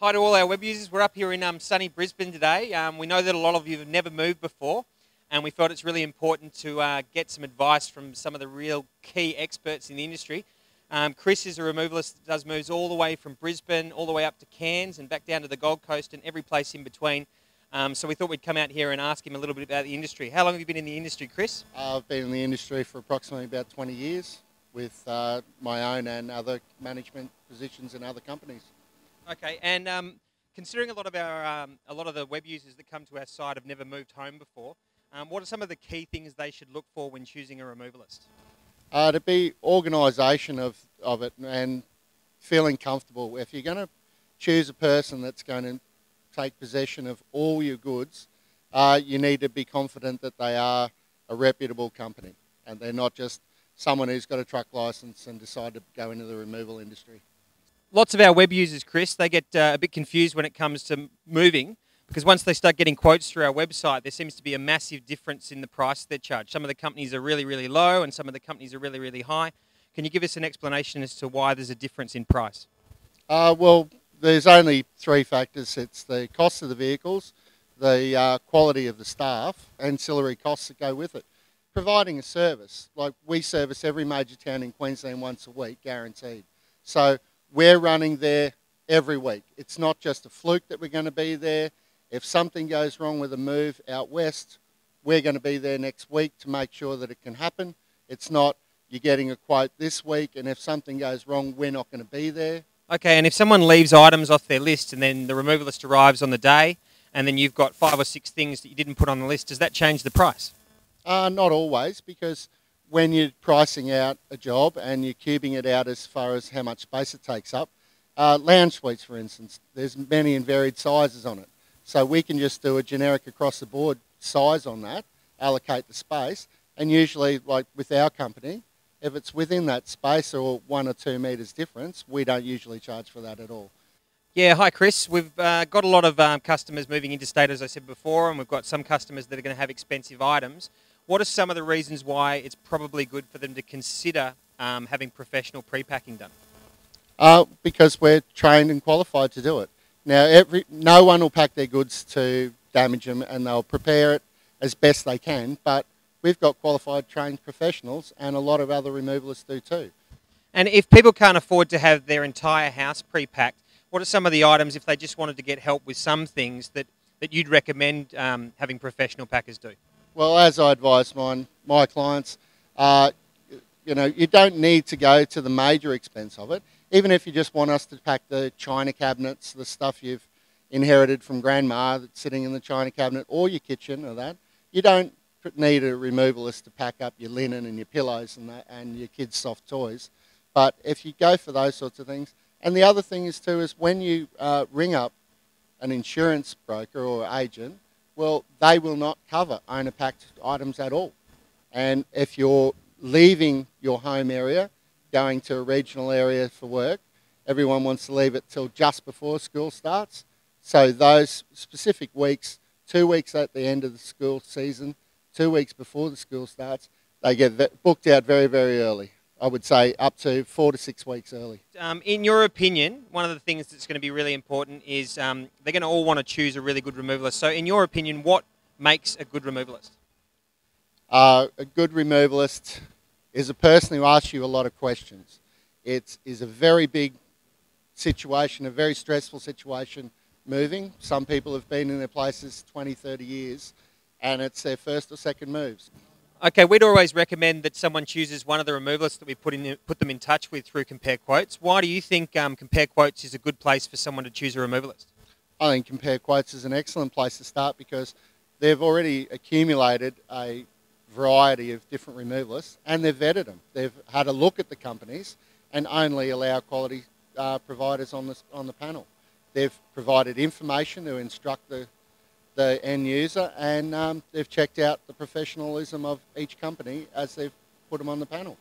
Hi to all our web users. We're up here in sunny Brisbane today. We know that a lot of you have never moved before, and we felt it's really important to get some advice from some of the real key experts in the industry. Chris is a removalist that does moves all the way from Brisbane, all the way up to Cairns and back down to the Gold Coast and every place in between. So we thought we'd come out here and ask him a little bit about the industry. How long have you been in the industry, Chris? I've been in the industry for approximately about 20 years with my own and other management positions in other companies. Okay, and considering a lot of the web users that come to our site have never moved home before, what are some of the key things they should look for when choosing a removalist? To be organisation of it and feeling comfortable. If you're going to choose a person that's going to take possession of all your goods, you need to be confident that they are a reputable company and they're not just someone who's got a truck licence and decided to go into the removal industry. Lots of our web users, Chris, they get a bit confused when it comes to moving because once they start getting quotes through our website, there seems to be a massive difference in the price they're charged. Some of the companies are really, really low and some of the companies are really, really high. Can you give us an explanation as to why there's a difference in price? Well, there's only three factors. It's the cost of the vehicles, the quality of the staff, ancillary costs that go with it. Providing a service, like we service every major town in Queensland once a week, guaranteed. So we're running there every week. It's not just a fluke that we're going to be there. If something goes wrong with a move out west, we're going to be there next week to make sure that it can happen. It's not you're getting a quote this week and if something goes wrong, we're not going to be there. Okay, and if someone leaves items off their list and then the removalist arrives on the day and then you've got 5 or 6 things that you didn't put on the list, does that change the price? Not always, because when you're pricing out a job and you're cubing it out as far as how much space it takes up, lounge suites, for instance, there's many and varied sizes on it. So we can just do a generic across the board size on that, allocate the space, and usually, like with our company, if it's within that space or 1 or 2 metres difference, we don't usually charge for that at all. Yeah, hi Chris. We've got a lot of customers moving interstate, as I said before, and we've got some customers that are going to have expensive items. What are some of the reasons why it's probably good for them to consider having professional pre-packing done? Because we're trained and qualified to do it. Now, no one will pack their goods to damage them and they'll prepare it as best they can, but we've got qualified trained professionals and a lot of other removalists do too. And if people can't afford to have their entire house pre-packed, what are some of the items, if they just wanted to get help with some things, that you'd recommend having professional packers do? Well, as I advise my clients, you don't need to go to the major expense of it. Even if you just want us to pack the china cabinets, the stuff you've inherited from grandma that's sitting in the china cabinet, or your kitchen or that, you don't need a removalist to pack up your linen and your pillows and that, and your kids' soft toys. But if you go for those sorts of things, and the other thing is too is when you ring up an insurance broker or agent, well, they will not cover owner-packed items at all. And if you're leaving your home area, going to a regional area for work, everyone wants to leave it till just before school starts. So those specific weeks, 2 weeks at the end of the school season, 2 weeks before the school starts, they get booked out very, very early. I would say up to 4 to 6 weeks early. In your opinion, one of the things that's going to be really important is they're going to all want to choose a really good removalist. So in your opinion, what makes a good removalist? A good removalist is a person who asks you a lot of questions. It is a very big situation, a very stressful situation moving. Some people have been in their places 20, 30 years and it's their first or second moves. Okay, we'd always recommend that someone chooses one of the removalists that we put them in touch with through Compare Quotes. Why do you think Compare Quotes is a good place for someone to choose a removalist? I think Compare Quotes is an excellent place to start because they've already accumulated a variety of different removalists and they've vetted them. They've had a look at the companies and only allow quality providers on the panel. They've provided information to instruct the end user and they've checked out the professionalism of each company as they've put them on the panel.